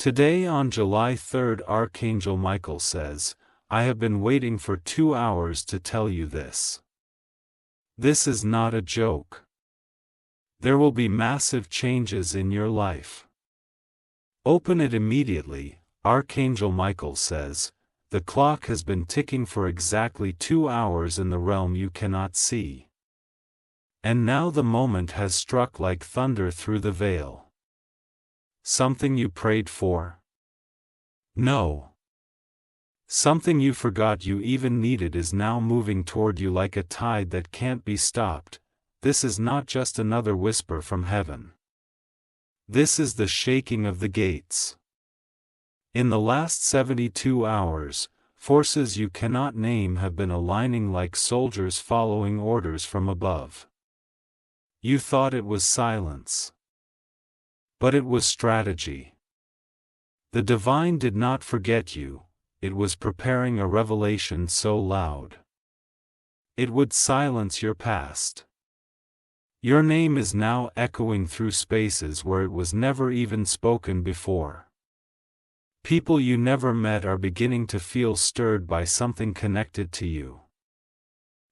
Today on July 3rd, Archangel Michael says, I have been waiting for 2 hours to tell you this. This is not a joke. There will be massive changes in your life. Open it immediately, Archangel Michael says. The clock has been ticking for exactly 2 hours in the realm you cannot see. And now the moment has struck like thunder through the veil. Something you prayed for? No. Something you forgot you even needed is now moving toward you like a tide that can't be stopped. This is not just another whisper from heaven. This is the shaking of the gates. In the last 72 hours, forces you cannot name have been aligning like soldiers following orders from above. You thought it was silence. But it was strategy. The divine did not forget you, it was preparing a revelation so loud. It would silence your past. Your name is now echoing through spaces where it was never even spoken before. People you never met are beginning to feel stirred by something connected to you.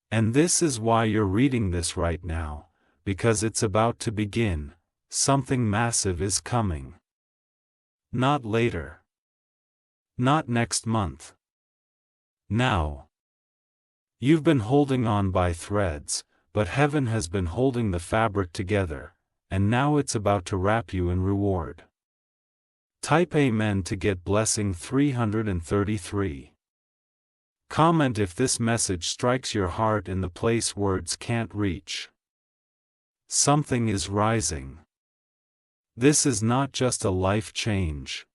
And this is why you're reading this right now, because it's about to begin. Something massive is coming. Not later. Not next month. Now. You've been holding on by threads, but heaven has been holding the fabric together, and now it's about to wrap you in reward. Type Amen to get blessing 333. Comment if this message strikes your heart in the place words can't reach. Something is rising. This is not just a life change.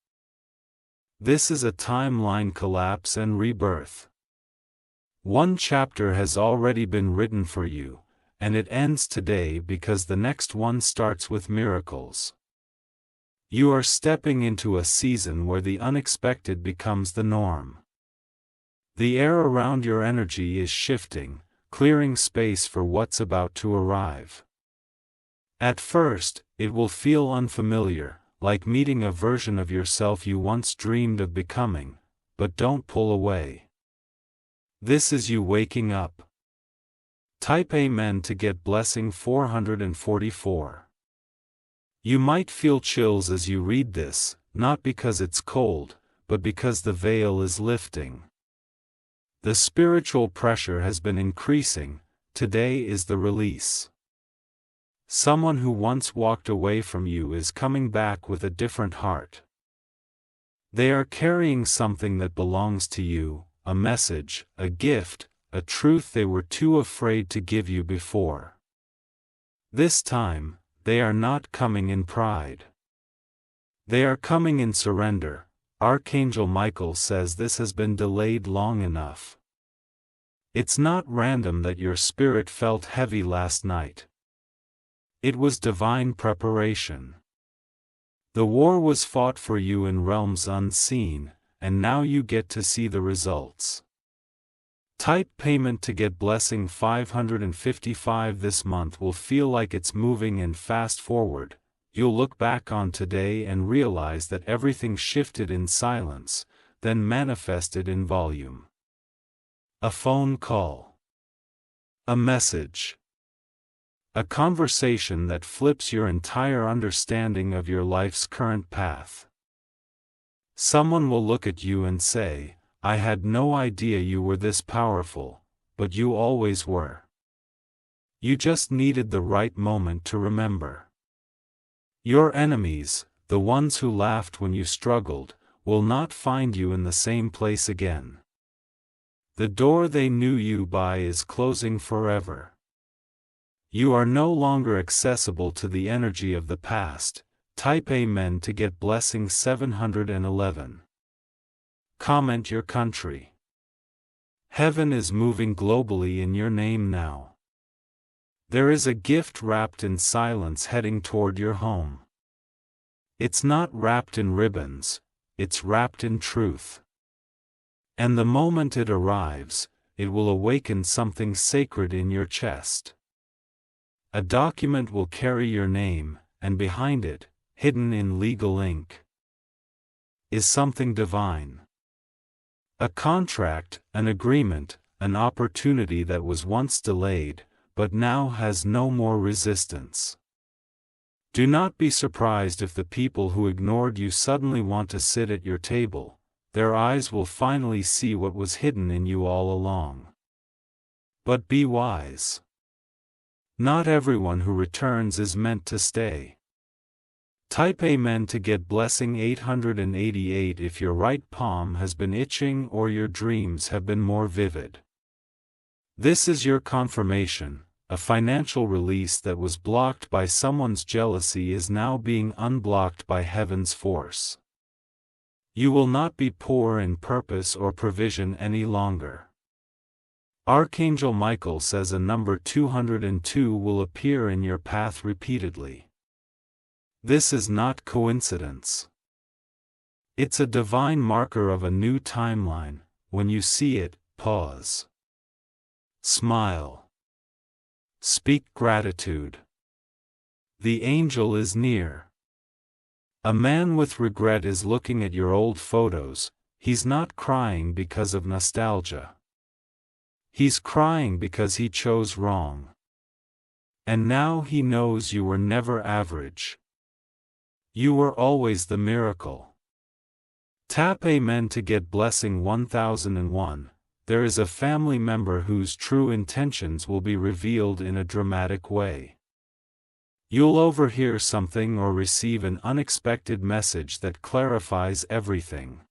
This is a timeline collapse and rebirth. One chapter has already been written for you, and it ends today because the next one starts with miracles. You are stepping into a season where the unexpected becomes the norm. The air around your energy is shifting, clearing space for what's about to arrive. At first, it will feel unfamiliar, like meeting a version of yourself you once dreamed of becoming, but don't pull away. This is you waking up. Type Amen to get blessing 444. You might feel chills as you read this, not because it's cold, but because the veil is lifting. The spiritual pressure has been increasing. Today is the release. Someone who once walked away from you is coming back with a different heart. They are carrying something that belongs to you, a message, a gift, a truth they were too afraid to give you before. This time, they are not coming in pride. They are coming in surrender. Archangel Michael says this has been delayed long enough. It's not random that your spirit felt heavy last night. It was divine preparation. The war was fought for you in realms unseen, and now you get to see the results. Type payment to get blessing 555. This month will feel like it's moving and fast forward. You'll look back on today and realize that everything shifted in silence, then manifested in volume. A phone call. A message. A conversation that flips your entire understanding of your life's current path. Someone will look at you and say, I had no idea you were this powerful, but you always were. You just needed the right moment to remember. Your enemies, the ones who laughed when you struggled, will not find you in the same place again. The door they knew you by is closing forever. You are no longer accessible to the energy of the past. Type Amen to get blessing 711. Comment your country. Heaven is moving globally in your name now. There is a gift wrapped in silence heading toward your home. It's not wrapped in ribbons, it's wrapped in truth. And the moment it arrives, it will awaken something sacred in your chest. A document will carry your name, and behind it, hidden in legal ink, is something divine. A contract, an agreement, an opportunity that was once delayed, but now has no more resistance. Do not be surprised if the people who ignored you suddenly want to sit at your table. Their eyes will finally see what was hidden in you all along. But be wise. Not everyone who returns is meant to stay. Type Amen to get blessing 888 if your right palm has been itching or your dreams have been more vivid. This is your confirmation. A financial release that was blocked by someone's jealousy is now being unblocked by heaven's force. You will not be poor in purpose or provision any longer. Archangel Michael says a number 202 will appear in your path repeatedly. This is not coincidence. It's a divine marker of a new timeline. When you see it, pause. Smile. Speak gratitude. The angel is near. A man with regret is looking at your old photos. He's not crying because of nostalgia. He's crying because he chose wrong. And now he knows you were never average. You were always the miracle. Tap Amen to get blessing 1001. There is a family member whose true intentions will be revealed in a dramatic way. You'll overhear something or receive an unexpected message that clarifies everything.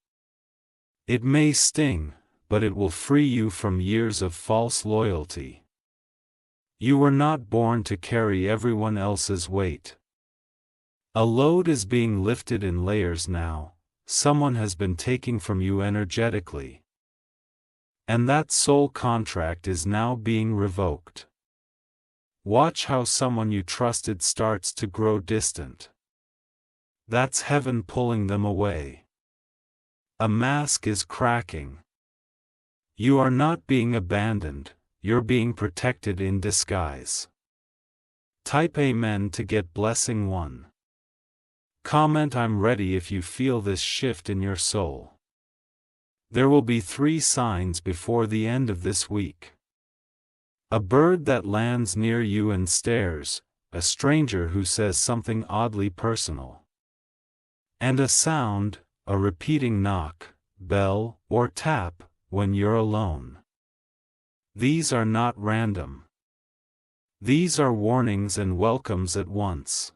It may sting, but it will free you from years of false loyalty. You were not born to carry everyone else's weight. A load is being lifted in layers now. Someone has been taking from you energetically. And that soul contract is now being revoked. Watch how someone you trusted starts to grow distant. That's heaven pulling them away. A mask is cracking. You are not being abandoned, you're being protected in disguise. Type Amen to get blessing 1. Comment I'm ready if you feel this shift in your soul. There will be 3 signs before the end of this week. A bird that lands near you and stares, a stranger who says something oddly personal. And a sound, a repeating knock, bell, or tap, when you're alone. These are not random. These are warnings and welcomes at once.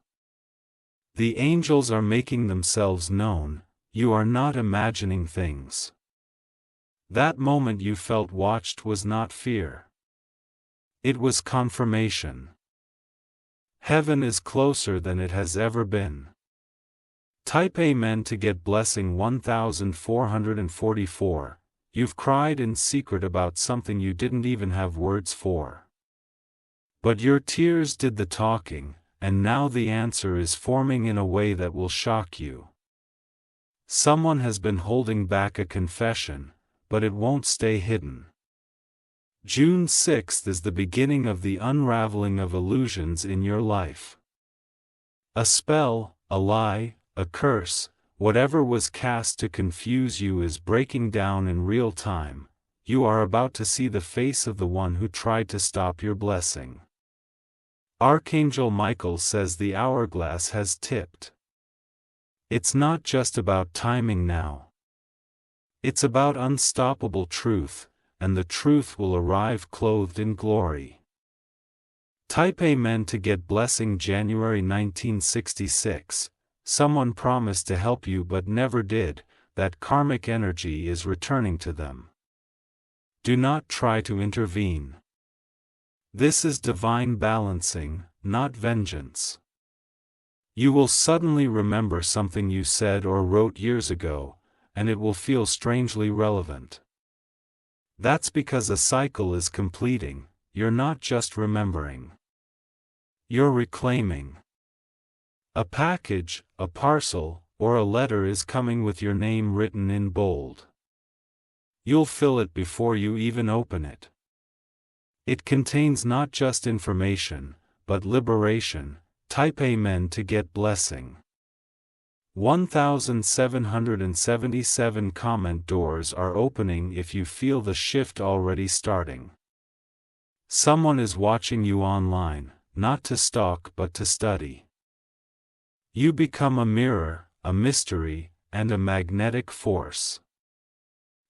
The angels are making themselves known. You are not imagining things. That moment you felt watched was not fear. It was confirmation. Heaven is closer than it has ever been. Type Amen to get blessing 1444. You've cried in secret about something you didn't even have words for. But your tears did the talking, and now the answer is forming in a way that will shock you. Someone has been holding back a confession, but it won't stay hidden. June 6th is the beginning of the unraveling of illusions in your life. A spell, a lie, a curse, whatever was cast to confuse you is breaking down in real time. You are about to see the face of the one who tried to stop your blessing. Archangel Michael says the hourglass has tipped. It's not just about timing now. It's about unstoppable truth, and the truth will arrive clothed in glory. Type Amen to get blessing January 1966. Someone promised to help you but never did. That karmic energy is returning to them. Do not try to intervene. This is divine balancing, not vengeance. You will suddenly remember something you said or wrote years ago, and it will feel strangely relevant. That's because a cycle is completing. You're not just remembering. You're reclaiming. A package, a parcel, or a letter is coming with your name written in bold. You'll fill it before you even open it. It contains not just information, but liberation. Type Amen to get blessing. 1,777 comment doors are opening if you feel the shift already starting. Someone is watching you online, not to stalk but to study. You become a mirror, a mystery, and a magnetic force.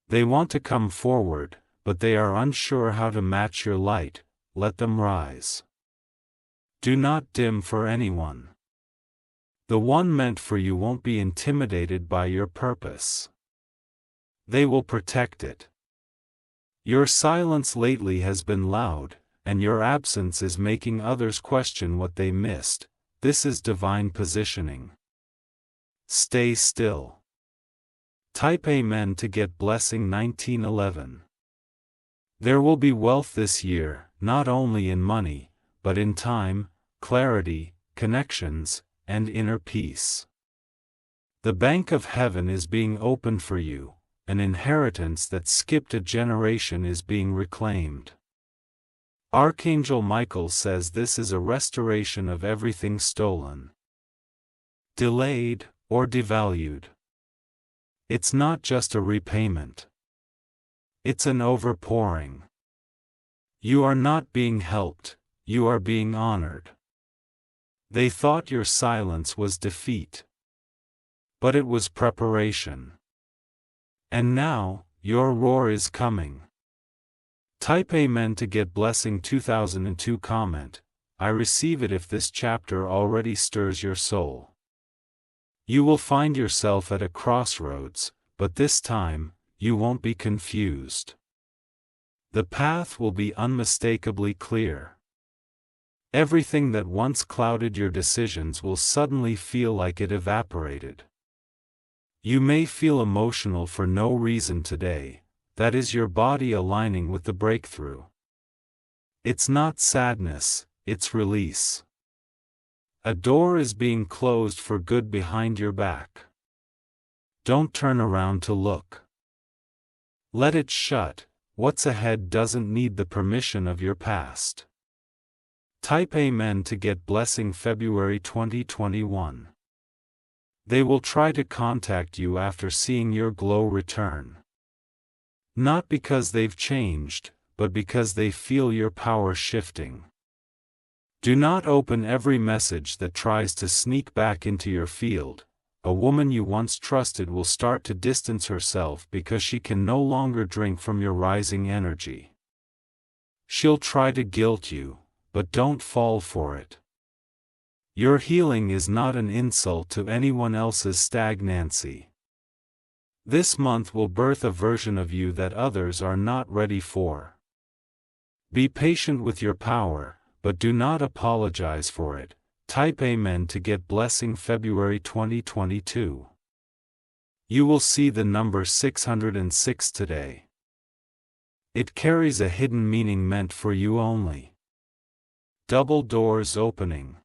They want to come forward, but they are unsure how to match your light. Let them rise. Do not dim for anyone. The one meant for you won't be intimidated by your purpose. They will protect it. Your silence lately has been loud, and your absence is making others question what they missed. This is divine positioning. Stay still. Type Amen to get blessing 1911. There will be wealth this year, not only in money, but in time, clarity, connections, and inner peace. The bank of heaven is being opened for you, an inheritance that skipped a generation is being reclaimed. Archangel Michael says this is a restoration of everything stolen, delayed, or devalued. It's not just a repayment. It's an overpouring. You are not being helped, you are being honored. They thought your silence was defeat. But it was preparation. And now, your roar is coming. Type Amen to get blessing 2002 comment. I receive it if this chapter already stirs your soul. You will find yourself at a crossroads, but this time, you won't be confused. The path will be unmistakably clear. Everything that once clouded your decisions will suddenly feel like it evaporated. You may feel emotional for no reason today, that is your body aligning with the breakthrough. It's not sadness, it's release. A door is being closed for good behind your back. Don't turn around to look. Let it shut. What's ahead doesn't need the permission of your past. Type Amen to get blessing February 2021. They will try to contact you after seeing your glow return. Not because they've changed, but because they feel your power shifting. Do not open every message that tries to sneak back into your field. A woman you once trusted will start to distance herself because she can no longer drink from your rising energy. She'll try to guilt you, but don't fall for it. Your healing is not an insult to anyone else's stagnancy. This month will birth a version of you that others are not ready for. Be patient with your power, but do not apologize for it. Type Amen to get blessing February 2022. You will see the number 606 today. It carries a hidden meaning meant for you only. Double doors opening.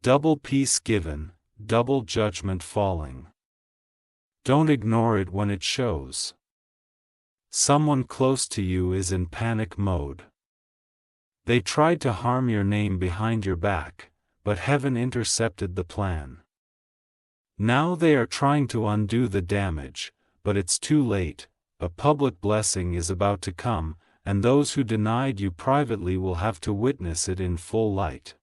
Double peace given, double judgment falling. Don't ignore it when it shows. Someone close to you is in panic mode. They tried to harm your name behind your back, but heaven intercepted the plan. Now they are trying to undo the damage, but it's too late. A public blessing is about to come, and those who denied you privately will have to witness it in full light.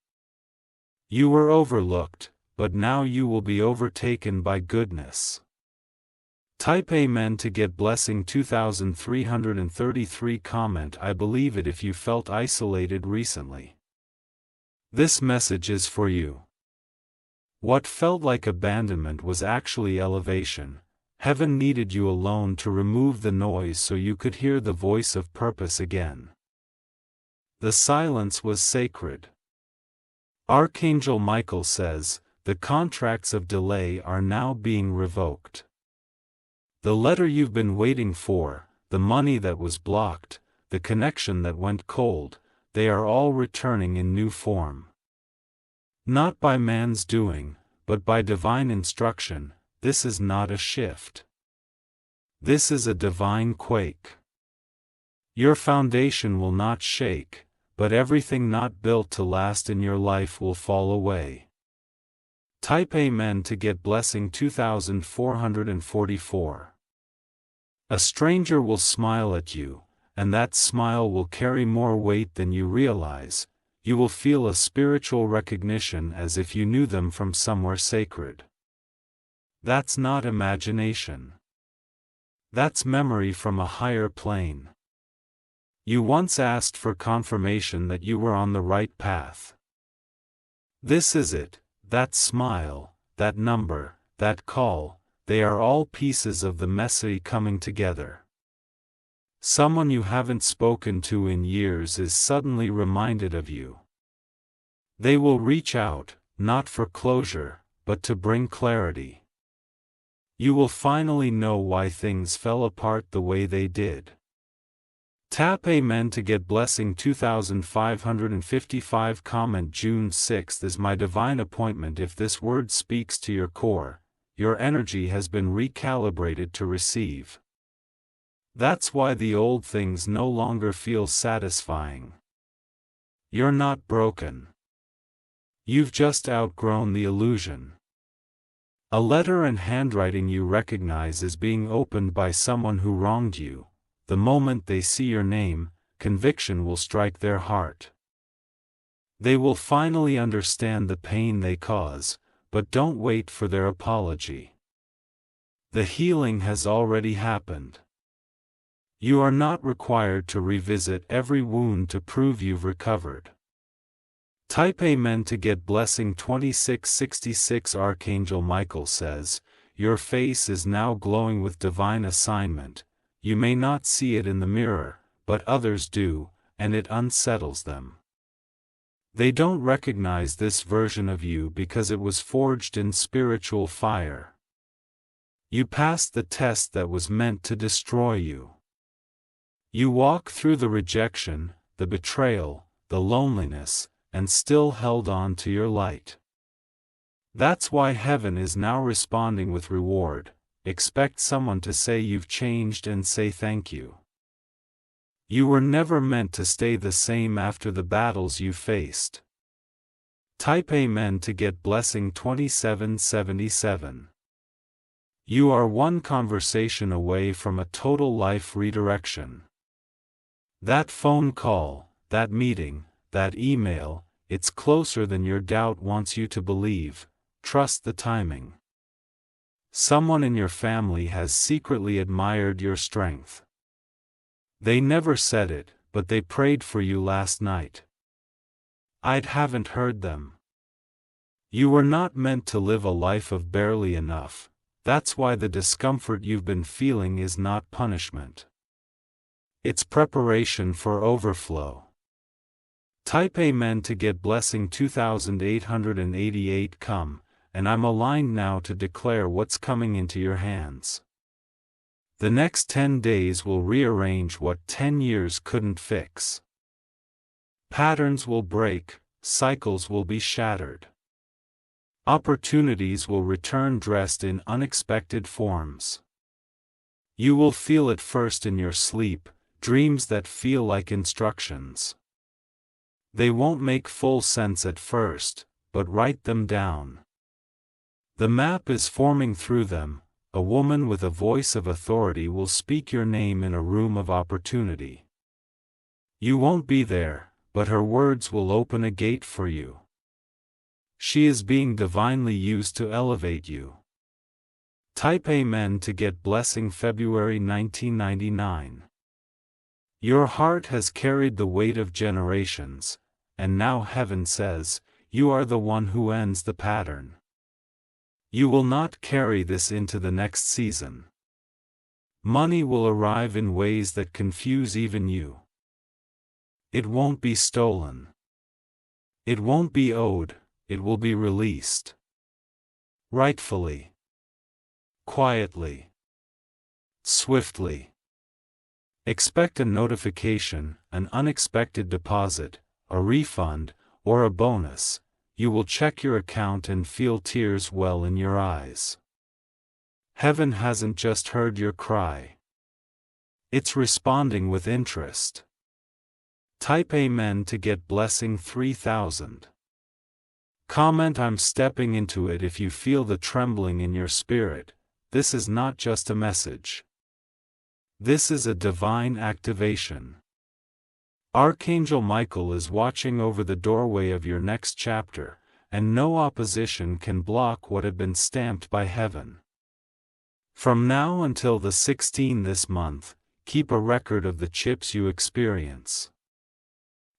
You were overlooked, but now you will be overtaken by goodness. Type Amen to get blessing 2333 comment. I believe it if you felt isolated recently. This message is for you. What felt like abandonment was actually elevation. Heaven needed you alone to remove the noise so you could hear the voice of purpose again. The silence was sacred. Archangel Michael says, the contracts of delay are now being revoked. The letter you've been waiting for, the money that was blocked, the connection that went cold, they are all returning in new form. Not by man's doing, but by divine instruction. This is not a shift. This is a divine quake. Your foundation will not shake, but everything not built to last in your life will fall away. Type Amen to get blessing 2444. A stranger will smile at you, and that smile will carry more weight than you realize. You will feel a spiritual recognition as if you knew them from somewhere sacred. That's not imagination. That's memory from a higher plane. You once asked for confirmation that you were on the right path. This is it, that smile, that number, that call, they are all pieces of the message coming together. Someone you haven't spoken to in years is suddenly reminded of you. They will reach out, not for closure, but to bring clarity. You will finally know why things fell apart the way they did. Tap Amen to get blessing 2555. Comment June 6th is my divine appointment. If this word speaks to your core, your energy has been recalibrated to receive. That's why the old things no longer feel satisfying. You're not broken. You've just outgrown the illusion. A letter and handwriting you recognize as being opened by someone who wronged you. The moment they see your name, conviction will strike their heart. They will finally understand the pain they cause, but don't wait for their apology. The healing has already happened. You are not required to revisit every wound to prove you've recovered. Type Amen to get blessing 2666. Archangel Michael says, your face is now glowing with divine assignment. You may not see it in the mirror, but others do, and it unsettles them. They don't recognize this version of you because it was forged in spiritual fire. You passed the test that was meant to destroy you. You walk through the rejection, the betrayal, the loneliness, and still held on to your light. That's why heaven is now responding with reward. Expect someone to say you've changed and say thank you. You were never meant to stay the same after the battles you faced. Type Amen to get blessing 2777. You are one conversation away from a total life redirection. That phone call, that meeting, that email, it's closer than your doubt wants you to believe. Trust the timing. Someone in your family has secretly admired your strength. They never said it, but they prayed for you last night. I haven't heard them. You were not meant to live a life of barely enough. That's why the discomfort you've been feeling is not punishment. It's preparation for overflow. Type Amen to get blessing 2888. Come, and I'm aligned now to declare what's coming into your hands. The next 10 days will rearrange what 10 years couldn't fix. Patterns will break, cycles will be shattered. Opportunities will return dressed in unexpected forms. You will feel it first in your sleep, dreams that feel like instructions. They won't make full sense at first, but write them down. The map is forming through them. A woman with a voice of authority will speak your name in a room of opportunity. You won't be there, but her words will open a gate for you. She is being divinely used to elevate you. Type Amen to get blessing February 1999. Your heart has carried the weight of generations, and now heaven says, you are the one who ends the pattern. You will not carry this into the next season. Money will arrive in ways that confuse even you. It won't be stolen. It won't be owed, it will be released. Rightfully. Quietly. Swiftly. Expect a notification, an unexpected deposit, a refund, or a bonus. You will check your account and feel tears well in your eyes. Heaven hasn't just heard your cry. It's responding with interest. Type Amen to get blessing 3000. Comment "I'm stepping into it" if you feel the trembling in your spirit. This is not just a message. This is a divine activation. Archangel Michael is watching over the doorway of your next chapter, and no opposition can block what had been stamped by heaven. From now until the 16th this month, keep a record of the chips you experience.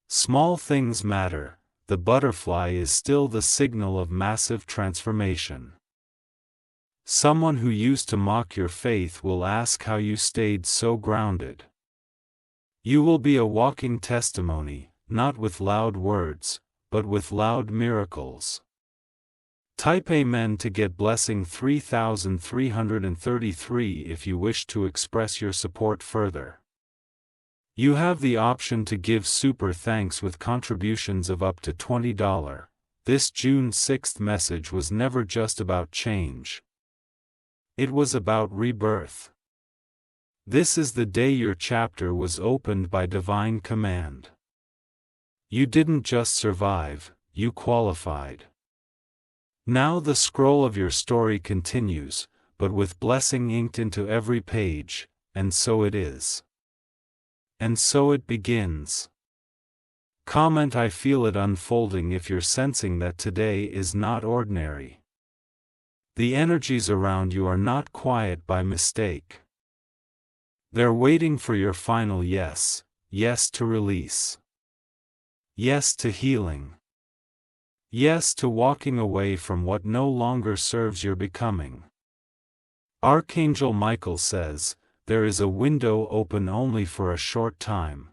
Small things matter. The butterfly is still the signal of massive transformation. Someone who used to mock your faith will ask how you stayed so grounded. You will be a walking testimony, not with loud words, but with loud miracles. Type Amen to get blessing 3333 if you wish to express your support further. You have the option to give super thanks with contributions of up to $20. This June 6th message was never just about change. It was about rebirth. This is the day your chapter was opened by divine command. You didn't just survive, you qualified. Now the scroll of your story continues, but with blessing inked into every page, and so it is. And so it begins. Comment "I feel it unfolding" if you're sensing that today is not ordinary. The energies around you are not quiet by mistake. They're waiting for your final yes, yes to release. Yes to healing. Yes to walking away from what no longer serves your becoming. Archangel Michael says, there is a window open only for a short time.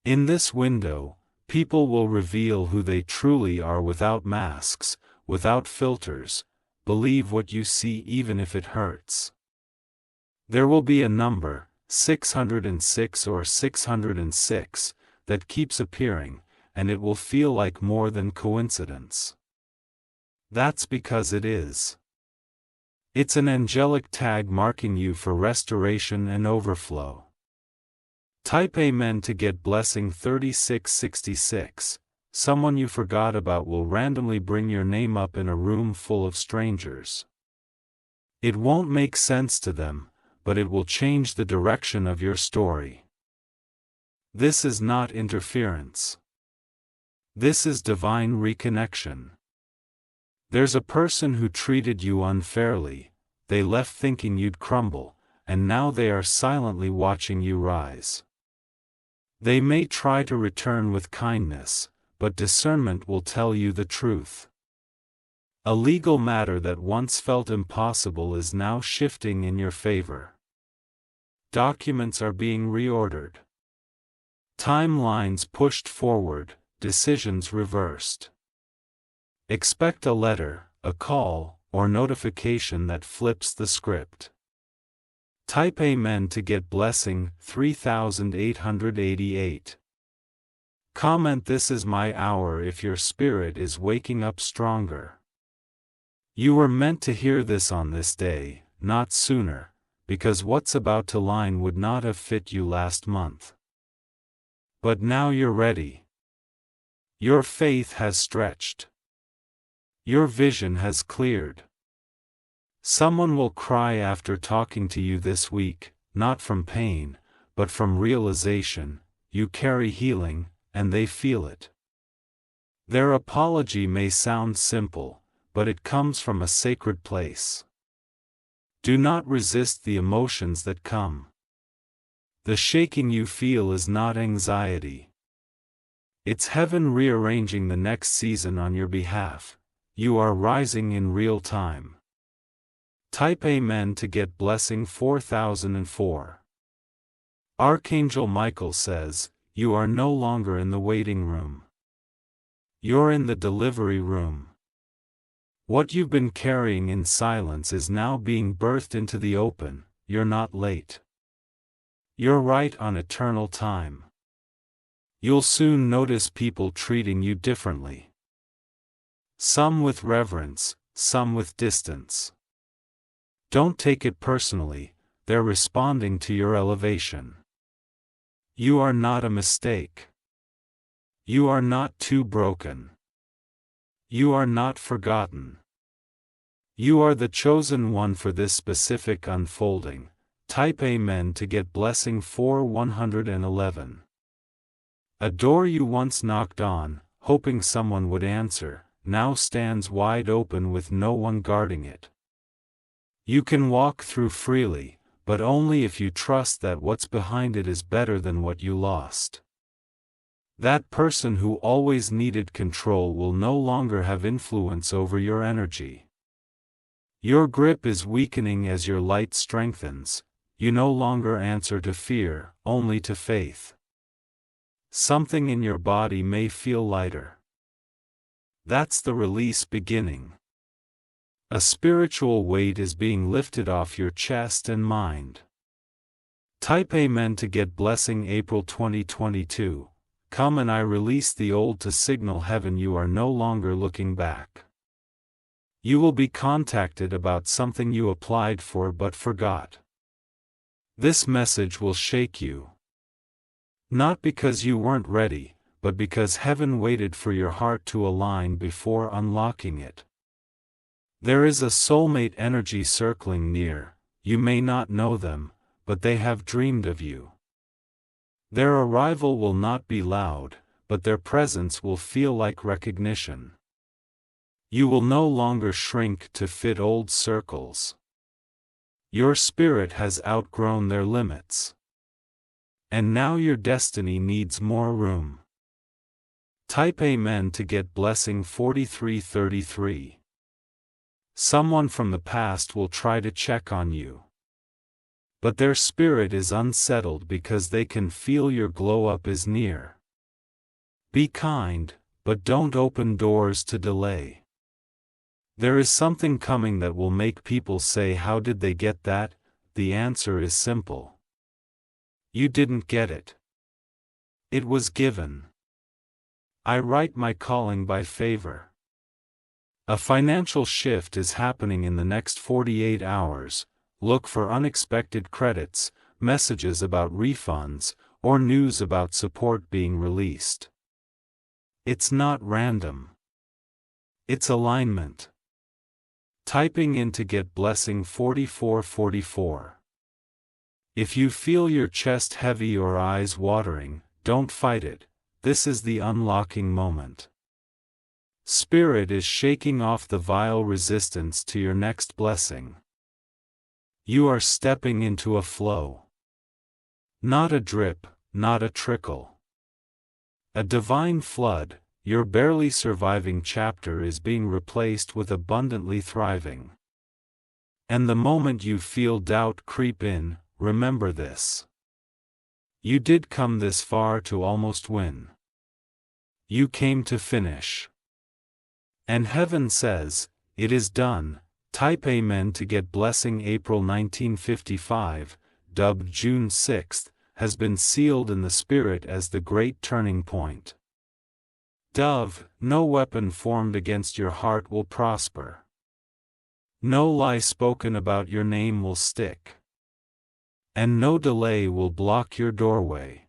In this window, people will reveal who they truly are without masks, without filters. Believe what you see even if it hurts. There will be a number, 606 or 606, that keeps appearing, and it will feel like more than coincidence. That's because it is. It's an angelic tag marking you for restoration and overflow. Type Amen to get blessing 3666. Someone you forgot about will randomly bring your name up in a room full of strangers. It won't make sense to them, but it will change the direction of your story. This is not interference. This is divine reconnection. There's a person who treated you unfairly. They left thinking you'd crumble, and now they are silently watching you rise. They may try to return with kindness, but discernment will tell you the truth. A legal matter that once felt impossible is now shifting in your favor. Documents are being reordered. Timelines pushed forward, decisions reversed. Expect a letter, a call, or notification that flips the script. Type Amen to get blessing 3888. Comment "This is my hour" if your spirit is waking up stronger. You were meant to hear this on this day, not sooner, because what's about to line would not have fit you last month. But now you're ready. Your faith has stretched. Your vision has cleared. Someone will cry after talking to you this week, not from pain, but from realization. You carry healing, and they feel it. Their apology may sound simple, but it comes from a sacred place. Do not resist the emotions that come. The shaking you feel is not anxiety. It's heaven rearranging the next season on your behalf. You are rising in real time. Type Amen to get blessing 4004. Archangel Michael says, you are no longer in the waiting room. You're in the delivery room. What you've been carrying in silence is now being birthed into the open. You're not late. You're right on eternal time. You'll soon notice people treating you differently. Some with reverence, some with distance. Don't take it personally, they're responding to your elevation. You are not a mistake. You are not too broken. You are not forgotten. You are the chosen one for this specific unfolding. Type Amen to get blessing 4111. A door you once knocked on, hoping someone would answer, now stands wide open with no one guarding it. You can walk through freely, but only if you trust that what's behind it is better than what you lost. That person who always needed control will no longer have influence over your energy. Your grip is weakening as your light strengthens. You no longer answer to fear, only to faith. Something in your body may feel lighter. That's the release beginning. A spiritual weight is being lifted off your chest and mind. Type Amen to get blessing April 2022. Come and I release the old to signal heaven you are no longer looking back. You will be contacted about something you applied for but forgot. This message will shake you. Not because you weren't ready, but because heaven waited for your heart to align before unlocking it. There is a soulmate energy circling near. You may not know them, but they have dreamed of you. Their arrival will not be loud, but their presence will feel like recognition. You will no longer shrink to fit old circles. Your spirit has outgrown their limits. And now your destiny needs more room. Type Amen to get blessing 4333. Someone from the past will try to check on you. But their spirit is unsettled because they can feel your glow-up is near. Be kind, but don't open doors to delay. There is something coming that will make people say, "How did they get that?" The answer is simple. You didn't get it. It was given. I write my calling by favor. A financial shift is happening in the next 48 hours. Look for unexpected credits, messages about refunds, or news about support being released. It's not random. It's alignment. Typing in to get blessing 4444. If you feel your chest heavy or eyes watering, don't fight it. This is the unlocking moment. Spirit is shaking off the vile resistance to your next blessing. You are stepping into a flow. Not a drip, not a trickle. A divine flood. Your barely surviving chapter is being replaced with abundantly thriving. And the moment you feel doubt creep in, remember this. You did come this far to almost win. You came to finish. And heaven says, "It is done." Type Amen to get blessing April 1955, dubbed June 6, has been sealed in the spirit as the great turning point. Dove, no weapon formed against your heart will prosper. No lie spoken about your name will stick. And no delay will block your doorway.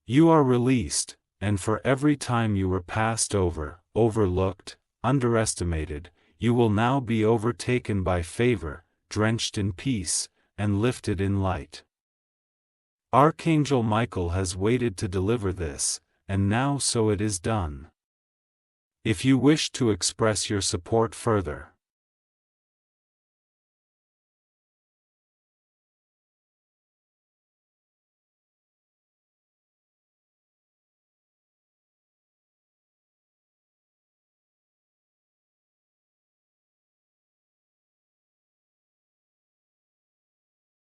You are released, and for every time you were passed over, overlooked, underestimated, you will now be overtaken by favor, drenched in peace, and lifted in light. Archangel Michael has waited to deliver this, and now so it is done. If you wish to express your support further,